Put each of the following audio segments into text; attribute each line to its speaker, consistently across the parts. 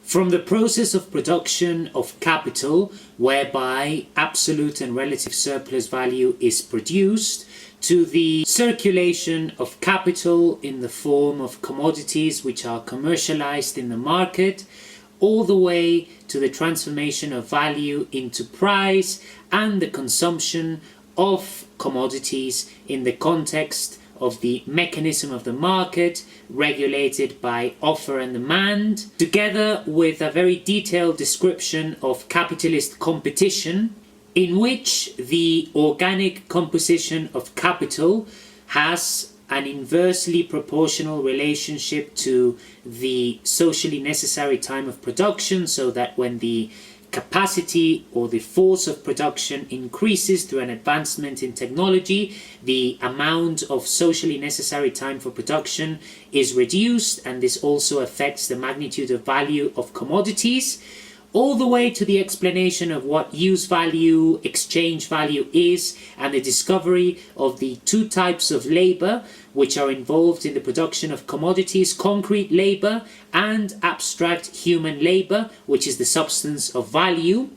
Speaker 1: From the process of production of capital, whereby absolute and relative surplus value is produced, to the circulation of capital in the form of commodities which are commercialized in the market, all the way to the transformation of value into price and the consumption of commodities in the context of the mechanism of the market regulated by offer and demand, together with a very detailed description of capitalist competition, in which the organic composition of capital has an inversely proportional relationship to the socially necessary time of production, so that when the capacity or the force of production increases through an advancement in technology, the amount of socially necessary time for production is reduced, and this also affects the magnitude of value of commodities, all the way to the explanation of what use value, exchange value is, and the discovery of the two types of labor which are involved in the production of commodities: concrete labor and abstract human labor, which is the substance of value,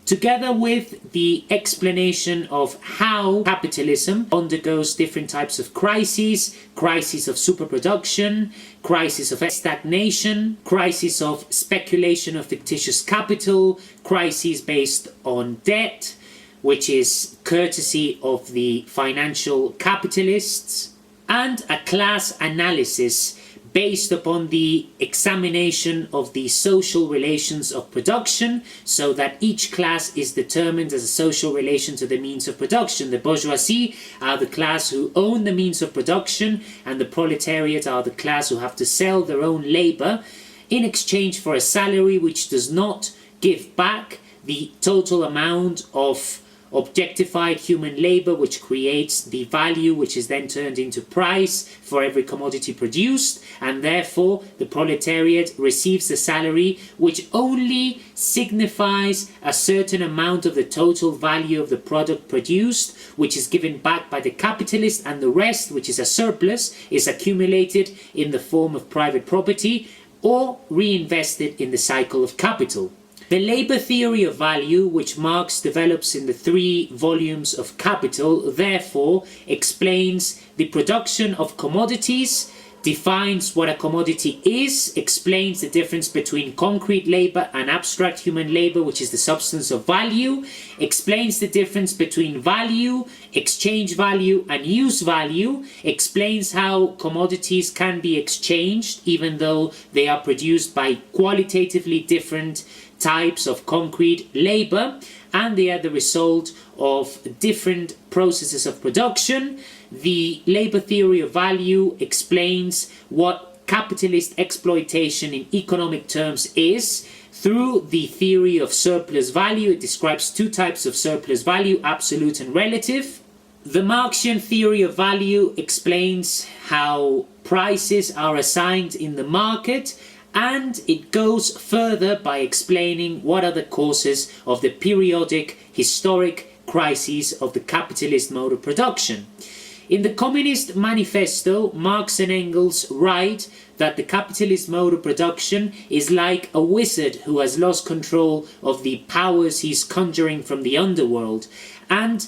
Speaker 1: together with the explanation of how capitalism undergoes different types of crises: crisis of superproduction, crisis of stagnation, crisis of speculation of fictitious capital, crises based on debt, which is courtesy of the financial capitalists, and a class analysis based upon the examination of the social relations of production, so that each class is determined as a social relation to the means of production. The bourgeoisie are the class who own the means of production, and the proletariat are the class who have to sell their own labor in exchange for a salary which does not give back the total amount of objectified human labor, which creates the value which is then turned into price for every commodity produced, and therefore the proletariat receives a salary which only signifies a certain amount of the total value of the product produced, which is given back by the capitalist, and the rest, which is a surplus, is accumulated in the form of private property or reinvested in the cycle of capital. The labor theory of value, which Marx develops in the 3 volumes of Capital, therefore explains the production of commodities, defines what a commodity is, explains the difference between concrete labor and abstract human labor, which is the substance of value, explains the difference between value, exchange value, and use value, explains how commodities can be exchanged even though they are produced by qualitatively different types of concrete labor, and they are the result of different processes of production. The labor theory of value explains what capitalist exploitation in economic terms is. Through the theory of surplus value, it describes 2 types of surplus value: absolute and relative. The Marxian theory of value explains how prices are assigned in the market, and it goes further by explaining what are the causes of the periodic historic crises of the capitalist mode of production. In the Communist Manifesto, Marx and Engels write that the capitalist mode of production is like a wizard who has lost control of the powers he's conjuring from the underworld. And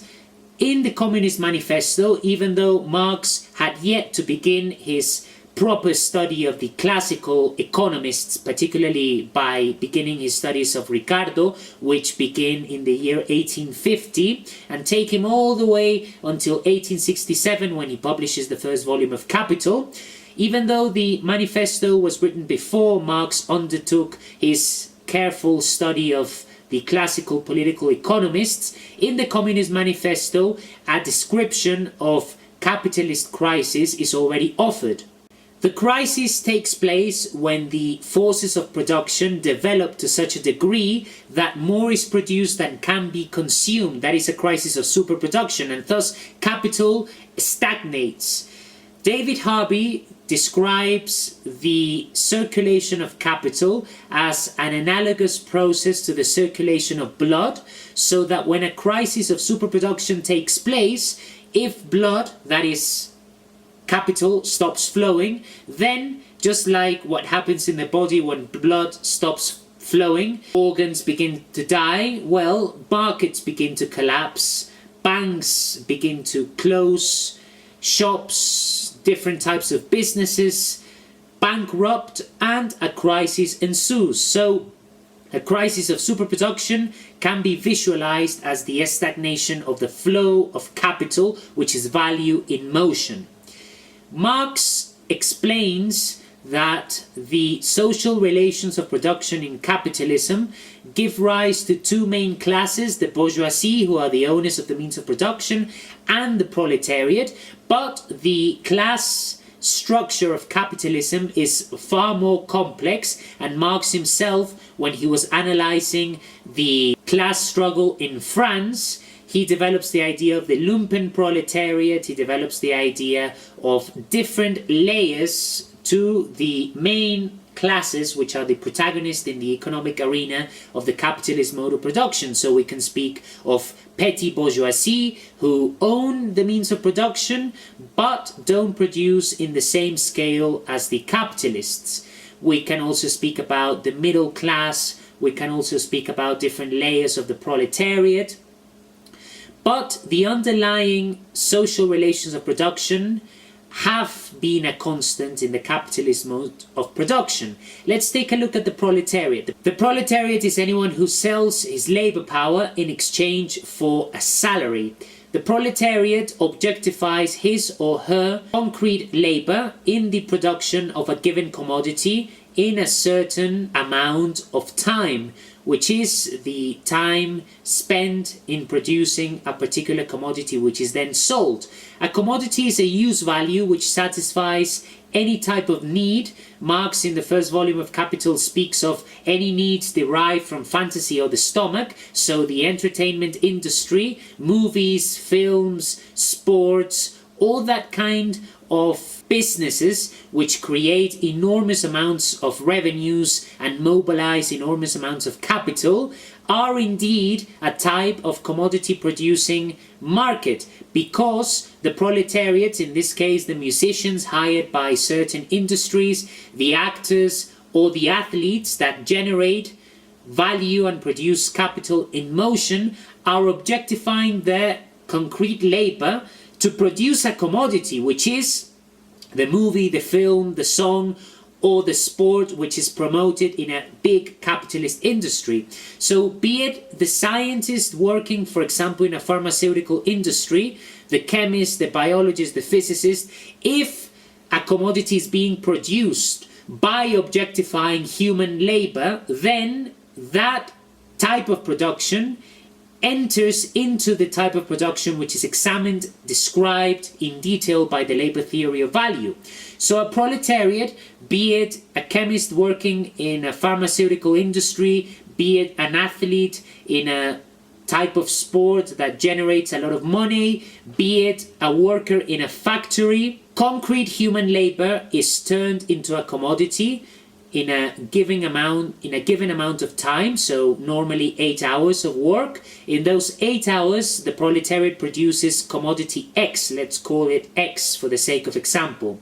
Speaker 1: in the Communist Manifesto, even though Marx had yet to begin his proper study of the classical economists, particularly by beginning his studies of Ricardo, which begin in the year 1850 and take him all the way until 1867, when he publishes the first volume of Capital. Even though the manifesto was written before Marx undertook his careful study of the classical political economists, in the Communist Manifesto a description of capitalist crisis is already offered. The crisis takes place when the forces of production develop to such a degree that more is produced than can be consumed. That is a crisis of superproduction, and thus capital stagnates. David Harvey describes the circulation of capital as an analogous process to the circulation of blood, so that when a crisis of superproduction takes place, if blood, that is capital, stops flowing, then just like what happens in the body when blood stops flowing, organs begin to die, well, markets begin to collapse, banks begin to close, shops, different types of businesses bankrupt, and a crisis ensues. So a crisis of superproduction can be visualized as the stagnation of the flow of capital, which is value in motion. Marx explains that the social relations of production in capitalism give rise to two main classes, the bourgeoisie, who are the owners of the means of production, and the proletariat, but the class structure of capitalism is far more complex, and Marx himself, when he was analyzing the class struggle in France, he develops the idea of the lumpen proletariat, he develops the idea of different layers to the main classes which are the protagonists in the economic arena of the capitalist mode of production. So we can speak of petty bourgeoisie who own the means of production but don't produce in the same scale as the capitalists. We can also speak about the middle class, we can also speak about different layers of the proletariat. But the underlying social relations of production have been a constant in the capitalist mode of production. Let's take a look at the proletariat. The proletariat is anyone who sells his labor power in exchange for a salary. The proletariat objectifies his or her concrete labor in the production of a given commodity in a certain amount of time, which is the time spent in producing a particular commodity which is then sold. A commodity is a use value which satisfies any type of need. Marx in the first volume of Capital speaks of any needs derived from fantasy or the stomach, so the entertainment industry, movies, films, sports, all that kind of businesses which create enormous amounts of revenues and mobilize enormous amounts of capital are indeed a type of commodity producing market, because the proletariat, in this case the musicians hired by certain industries, the actors or the athletes that generate value and produce capital in motion, are objectifying their concrete labor to produce a commodity, which is the movie, the film, the song, or the sport which is promoted in a big capitalist industry. So be it the scientist working, for example, in a pharmaceutical industry, the chemist, the biologist, the physicist, if a commodity is being produced by objectifying human labor, then that type of production enters into the type of production which is examined, described in detail by the labor theory of value. So a proletariat, be it a chemist working in a pharmaceutical industry, be it an athlete in a type of sport that generates a lot of money, be it a worker in a factory, concrete human labor is turned into a commodity in a given amount of time, so normally 8 hours of work. In those 8 hours, the proletariat produces commodity X, let's call it X for the sake of example.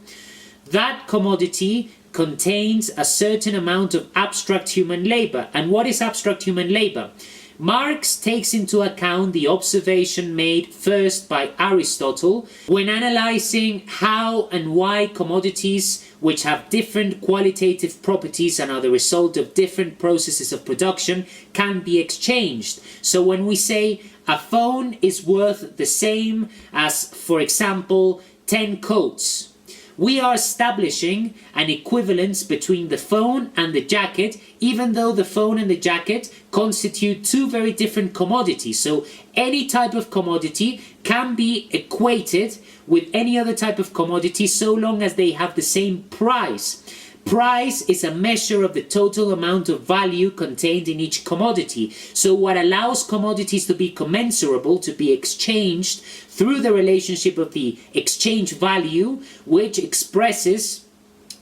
Speaker 1: That commodity contains a certain amount of abstract human labor. And what is abstract human labor? Marx takes into account the observation made first by Aristotle when analyzing how and why commodities which have different qualitative properties and are the result of different processes of production can be exchanged. So when we say a phone is worth the same as, for example, 10 coats, we are establishing an equivalence between the phone and the jacket, even though the phone and the jacket constitute two very different commodities. So any type of commodity can be equated with any other type of commodity so long as they have the same price. Price is a measure of the total amount of value contained in each commodity. So what allows commodities to be commensurable, to be exchanged through the relationship of the exchange value, which expresses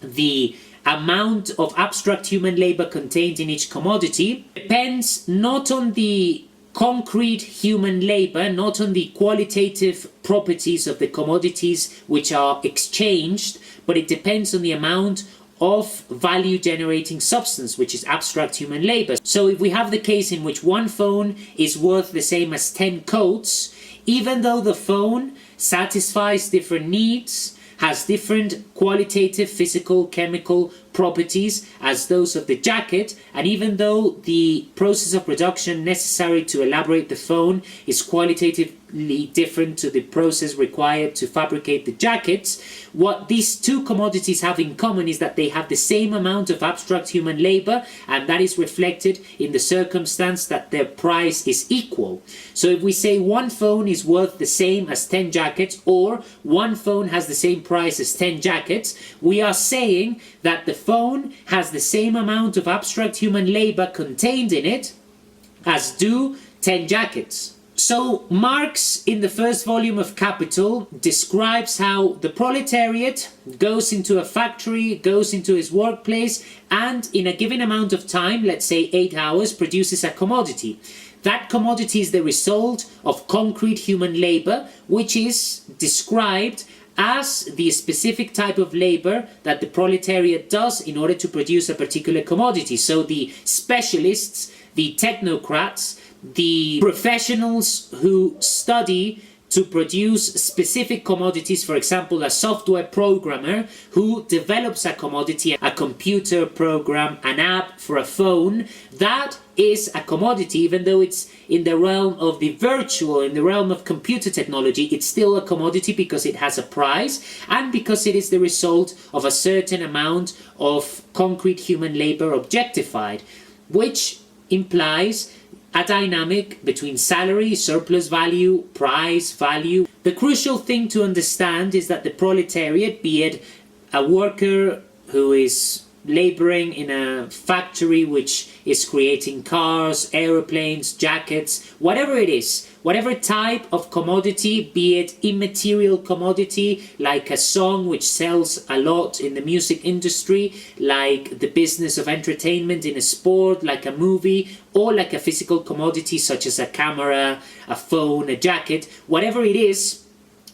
Speaker 1: the amount of abstract human labor contained in each commodity, depends not on the concrete human labor, not on the qualitative properties of the commodities which are exchanged, but it depends on the amount of value generating substance, which is abstract human labor. So if we have the case in which one phone is worth the same as 10 coats, even though the phone satisfies different needs, has different qualitative, physical, chemical properties as those of the jacket, and even though the process of production necessary to elaborate the phone is qualitatively different to the process required to fabricate the jackets, what these two commodities have in common is that they have the same amount of abstract human labor, and that is reflected in the circumstance that their price is equal. So if we say one phone is worth the same as 10 jackets, or one phone has the same price as 10 jackets, we are saying that the phone has the same amount of abstract human labor contained in it as do 10 jackets. So Marx, in the first volume of Capital, describes how the proletariat goes into a factory, goes into his workplace, and in a given amount of time, let's say 8 hours, produces a commodity. That commodity is the result of concrete human labor, which is described as the specific type of labor that the proletariat does in order to produce a particular commodity. So the specialists, the technocrats, the professionals who study to produce specific commodities, for example, a software programmer who develops a commodity, a computer program, an app for a phone, that is a commodity. Even though it's in the realm of the virtual, in the realm of computer technology, it's still a commodity because it has a price and because it is the result of a certain amount of concrete human labor objectified, which implies a dynamic between salary, surplus value, price, value. The crucial thing to understand is that the proletariat, be it a worker who is laboring in a factory which is creating cars, aeroplanes, jackets, whatever it is, whatever type of commodity, be it immaterial commodity like a song which sells a lot in the music industry, like the business of entertainment in a sport, like a movie, or like a physical commodity such as a camera, a phone, a jacket, whatever it is,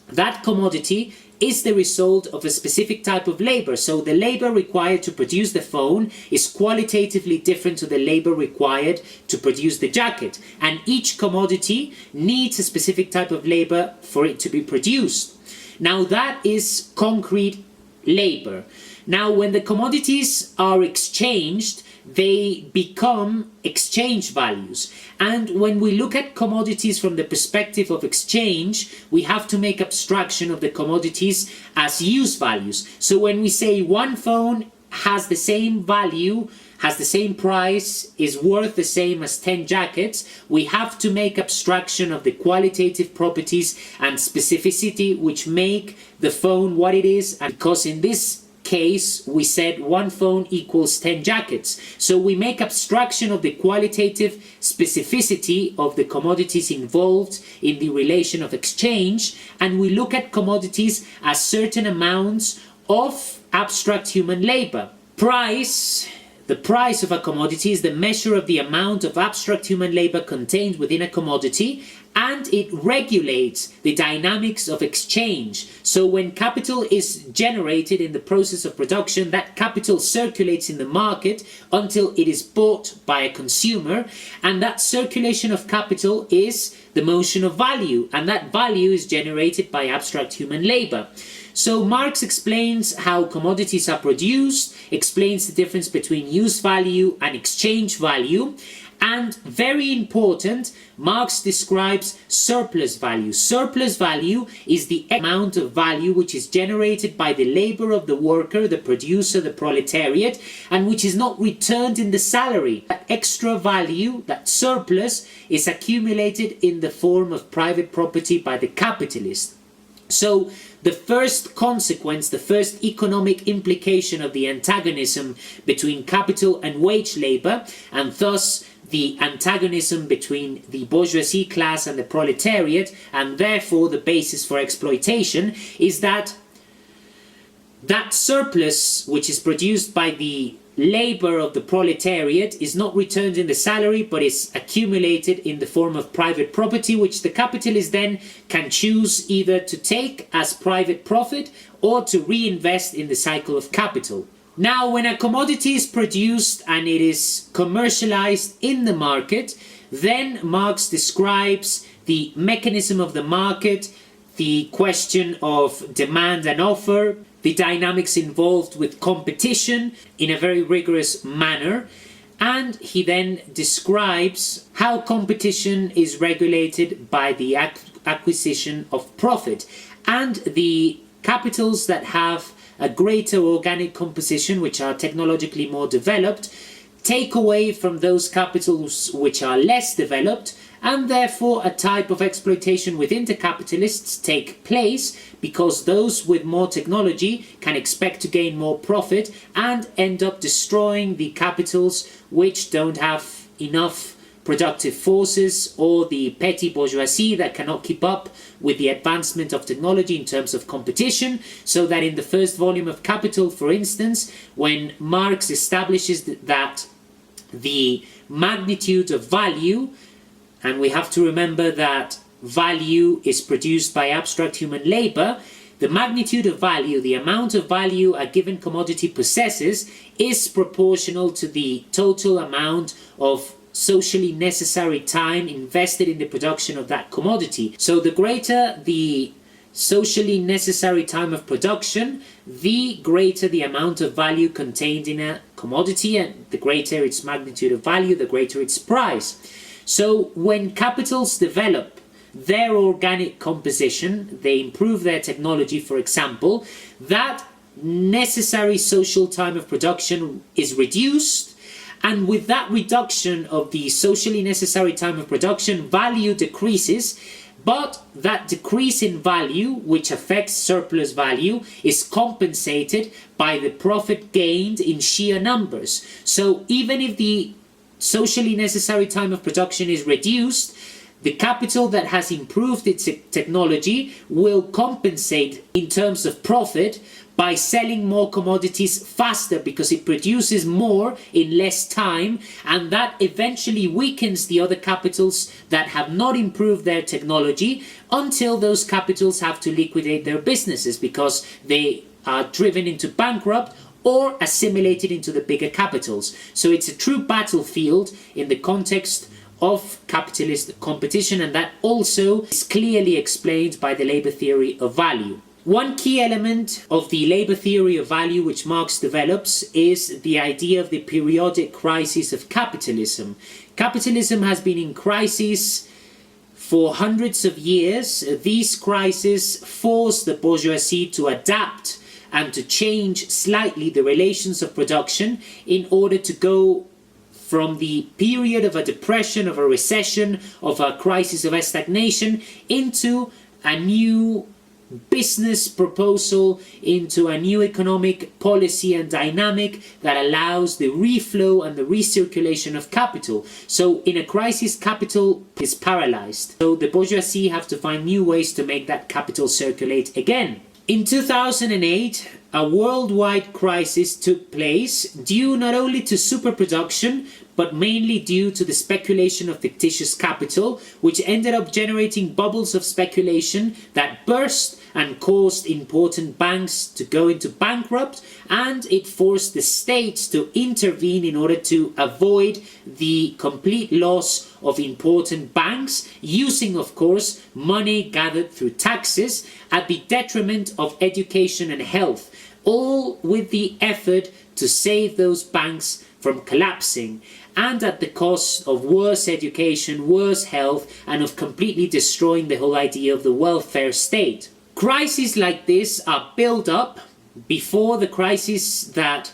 Speaker 1: that commodity is the result of a specific type of labor. So the labor required to produce the phone is qualitatively different to the labor required to produce the jacket. And each commodity needs a specific type of labor for it to be produced. Now that is concrete labor. Now when the commodities are exchanged, they become exchange values. And when we look at commodities from the perspective of exchange, we have to make abstraction of the commodities as use values. So when we say one phone has the same value, has the same price, is worth the same as 10 jackets, we have to make abstraction of the qualitative properties and specificity which make the phone what it is, and because in this case we said one phone equals 10 jackets. So we make abstraction of the qualitative specificity of the commodities involved in the relation of exchange, and we look at commodities as certain amounts of abstract human labor. The price of a commodity is the measure of the amount of abstract human labor contained within a commodity, and it regulates the dynamics of exchange. So when capital is generated in the process of production, that capital circulates in the market until it is bought by a consumer, and that circulation of capital is the motion of value, and that value is generated by abstract human labor. So Marx explains how commodities are produced, explains the difference between use value and exchange value, and very important, Marx describes surplus value. Surplus value is the amount of value which is generated by the labor of the worker, the producer, the proletariat, and which is not returned in the salary. That extra value, that surplus, is accumulated in the form of private property by the capitalist. So the first consequence, the first economic implication of the antagonism between capital and wage labor, and thus the antagonism between the bourgeoisie class and the proletariat, and therefore the basis for exploitation, is that surplus which is produced by the labor of the proletariat is not returned in the salary, but is accumulated in the form of private property, which the capitalist then can choose either to take as private profit or to reinvest in the cycle of capital. Now, when a commodity is produced and it is commercialized in the market, then Marx describes the mechanism of the market, the question of demand and offer, the dynamics involved with competition in a very rigorous manner. And he then describes how competition is regulated by the acquisition of profit, and the capitals that have a greater organic composition, which are technologically more developed, take away from those capitals which are less developed, and therefore a type of exploitation within the capitalists take place, because those with more technology can expect to gain more profit and end up destroying the capitals which don't have enough productive forces, or the petty bourgeoisie that cannot keep up with the advancement of technology in terms of competition. So that in the first volume of Capital, for instance, when Marx establishes that the magnitude of value, and we have to remember that value is produced by abstract human labor, the magnitude of value, the amount of value a given commodity possesses, is proportional to the total amount of socially necessary time invested in the production of that commodity. So the greater the socially necessary time of production, the greater the amount of value contained in a commodity, and the greater its magnitude of value, the greater its price. So when capitals develop their organic composition, they improve their technology, for example, that necessary social time of production is reduced, and with that reduction of the socially necessary time of production, value decreases, but that decrease in value, which affects surplus value, is compensated by the profit gained in sheer numbers. So even if the socially necessary time of production is reduced, the capital that has improved its technology will compensate in terms of profit by selling more commodities faster, because it produces more in less time, and that eventually weakens the other capitals that have not improved their technology, until those capitals have to liquidate their businesses because they are driven into bankrupt or assimilated into the bigger capitals. So it's a true battlefield in the context of capitalist competition, and that also is clearly explained by the labor theory of value. One key element of the labor theory of value which Marx develops is the idea of the periodic crisis of capitalism. Capitalism has been in crisis for hundreds of years. These crises force the bourgeoisie to adapt and to change slightly the relations of production in order to go from the period of a depression, of a recession, of a crisis of stagnation, into a new business proposal, into a new economic policy and dynamic that allows the reflow and the recirculation of capital. So in a crisis, capital is paralyzed. So the bourgeoisie have to find new ways to make that capital circulate again. In 2008, a worldwide crisis took place due not only to superproduction, but mainly due to the speculation of fictitious capital, which ended up generating bubbles of speculation that burst and caused important banks to go into bankrupt, and it forced the states to intervene in order to avoid the complete loss of important banks, using, of course, money gathered through taxes at the detriment of education and health, all with the effort to save those banks from collapsing, and at the cost of worse education, worse health, and of completely destroying the whole idea of the welfare state. Crises like this are built up before the crisis that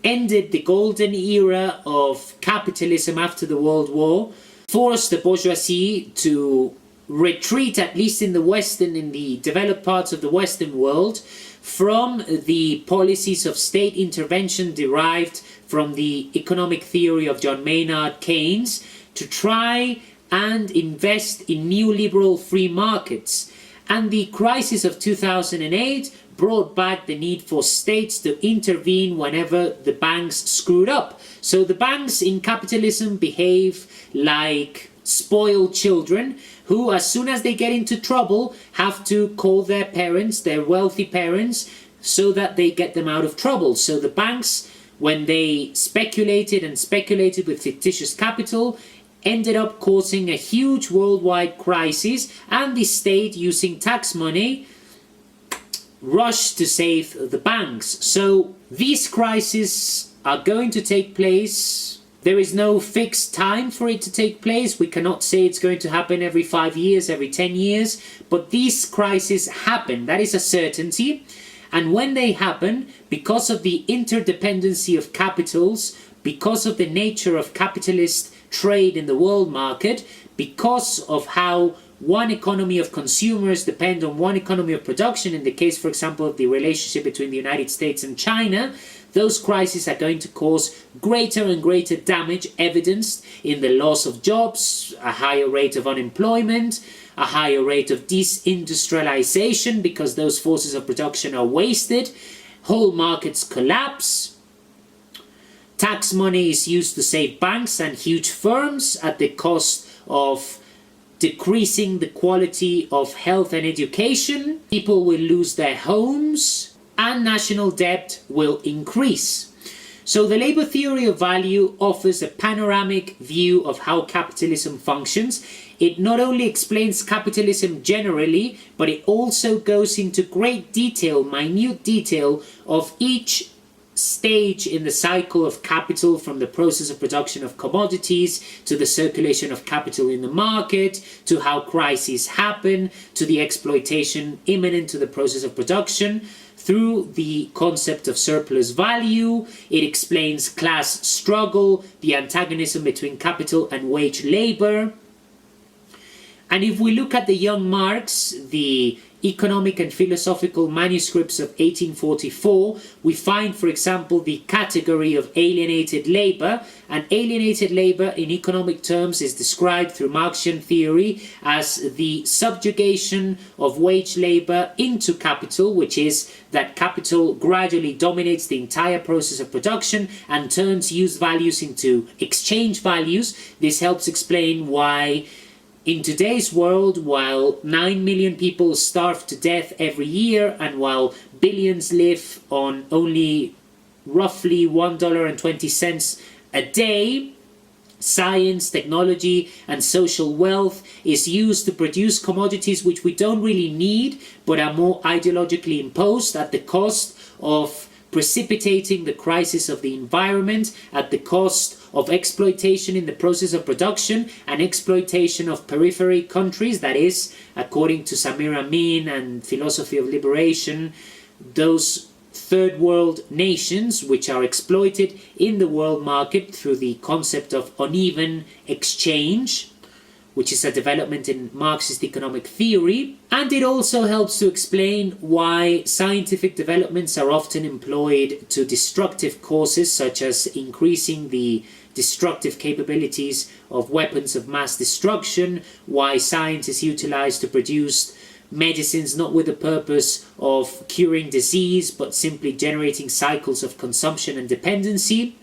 Speaker 1: ended the golden era of capitalism after the World War, forced the bourgeoisie to retreat, at least in the developed parts of the Western world, from the policies of state intervention derived from the economic theory of John Maynard Keynes, to try and invest in new liberal free markets. And the crisis of 2008 brought back the need for states to intervene whenever the banks screwed up. So the banks in capitalism behave like spoiled children who, as soon as they get into trouble, have to call their parents, their wealthy parents, so that they get them out of trouble. So the banks, when they speculated with fictitious capital, ended up causing a huge worldwide crisis, and the state, using tax money, rushed to save the banks. So these crises are going to take place. There is no fixed time for it to take place. We cannot say it's going to happen every 5 years, every 10 years, but these crises happen. That is a certainty. And when they happen, because of the interdependency of capitals, because of the nature of capitalist trade in the world market, because of how one economy of consumers depend on one economy of production, in the case, for example, of the relationship between the United States and China, those crises are going to cause greater and greater damage, evidenced in the loss of jobs, a higher rate of unemployment, a higher rate of desindustrialization because those forces of production are wasted, whole markets collapse, tax money is used to save banks and huge firms at the cost of decreasing the quality of health and education, people will lose their homes, and national debt will increase. So the labor theory of value offers a panoramic view of how capitalism functions. It not only explains capitalism generally, but it also goes into great detail, minute detail, of each stage in the cycle of capital, from the process of production of commodities to the circulation of capital in the market, to how crises happen, to the exploitation imminent to the process of production. Through the concept of surplus value, it explains class struggle, the antagonism between capital and wage labor. And if we look at the young Marx, the economic and philosophical manuscripts of 1844, we find, for example, the category of alienated labor. And alienated labor in economic terms is described through Marxian theory as the subjugation of wage labor into capital, which is that capital gradually dominates the entire process of production and turns used values into exchange values. This helps explain why in today's world, while 9 million people starve to death every year, and while billions live on only roughly $1.20 a day, science, technology, and social wealth is used to produce commodities which we don't really need, but are more ideologically imposed at the cost of precipitating the crisis of the environment, at the cost of exploitation in the process of production and exploitation of periphery countries. That is, according to Samir Amin and philosophy of liberation, those third world nations which are exploited in the world market through the concept of uneven exchange, which is a development in Marxist economic theory. And it also helps to explain why scientific developments are often employed to destructive causes, such as increasing the destructive capabilities of weapons of mass destruction, why science is utilized to produce medicines not with the purpose of curing disease, but simply generating cycles of consumption and dependency.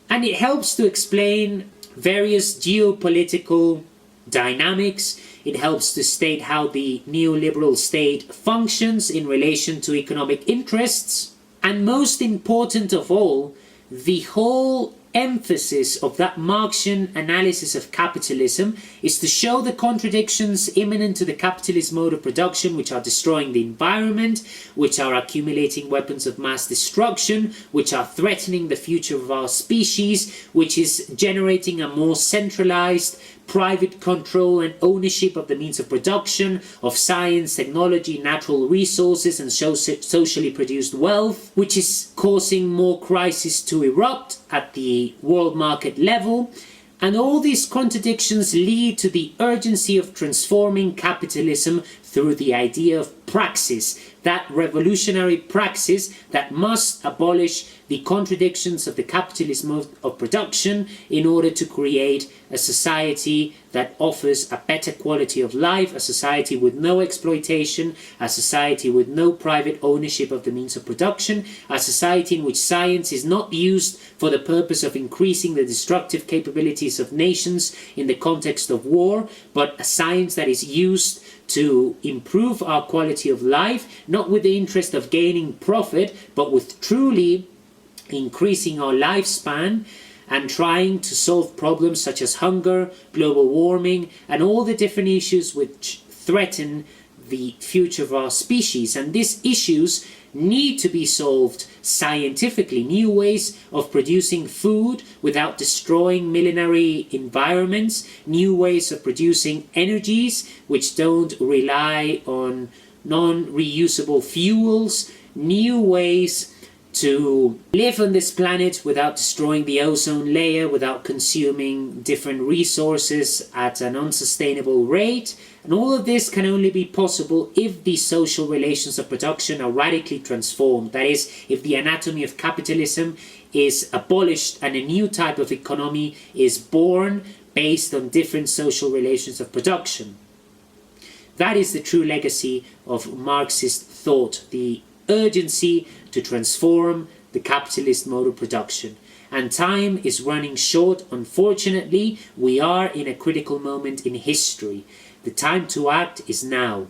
Speaker 1: And it helps to explain various geopolitical dynamics. It helps to state how the neoliberal state functions in relation to economic interests. And most important of all, the whole emphasis of that Marxian analysis of capitalism is to show the contradictions imminent to the capitalist mode of production, which are destroying the environment, which are accumulating weapons of mass destruction, which are threatening the future of our species, which is generating a more centralized private control and ownership of the means of production, of science, technology, natural resources, and socially produced wealth, which is causing more crises to erupt at the world market level. And all these contradictions lead to the urgency of transforming capitalism through the idea of praxis, that revolutionary praxis that must abolish the contradictions of the capitalist mode of production in order to create a society that offers a better quality of life, a society with no exploitation, a society with no private ownership of the means of production, a society in which science is not used for the purpose of increasing the destructive capabilities of nations in the context of war, but a science that is used to improve our quality of life, not with the interest of gaining profit, but with truly increasing our lifespan and trying to solve problems such as hunger, global warming, and all the different issues which threaten the future of our species. And these issues need to be solved scientifically. New ways of producing food without destroying millenary environments, new ways of producing energies which don't rely on non-reusable fuels, new ways to live on this planet without destroying the ozone layer, without consuming different resources at an unsustainable rate. And all of this can only be possible if the social relations of production are radically transformed. That is, if the anatomy of capitalism is abolished and a new type of economy is born based on different social relations of production. That is the true legacy of Marxist thought, the urgency to transform the capitalist mode of production. And time is running short. Unfortunately, we are in a critical moment in history. The time to act is now.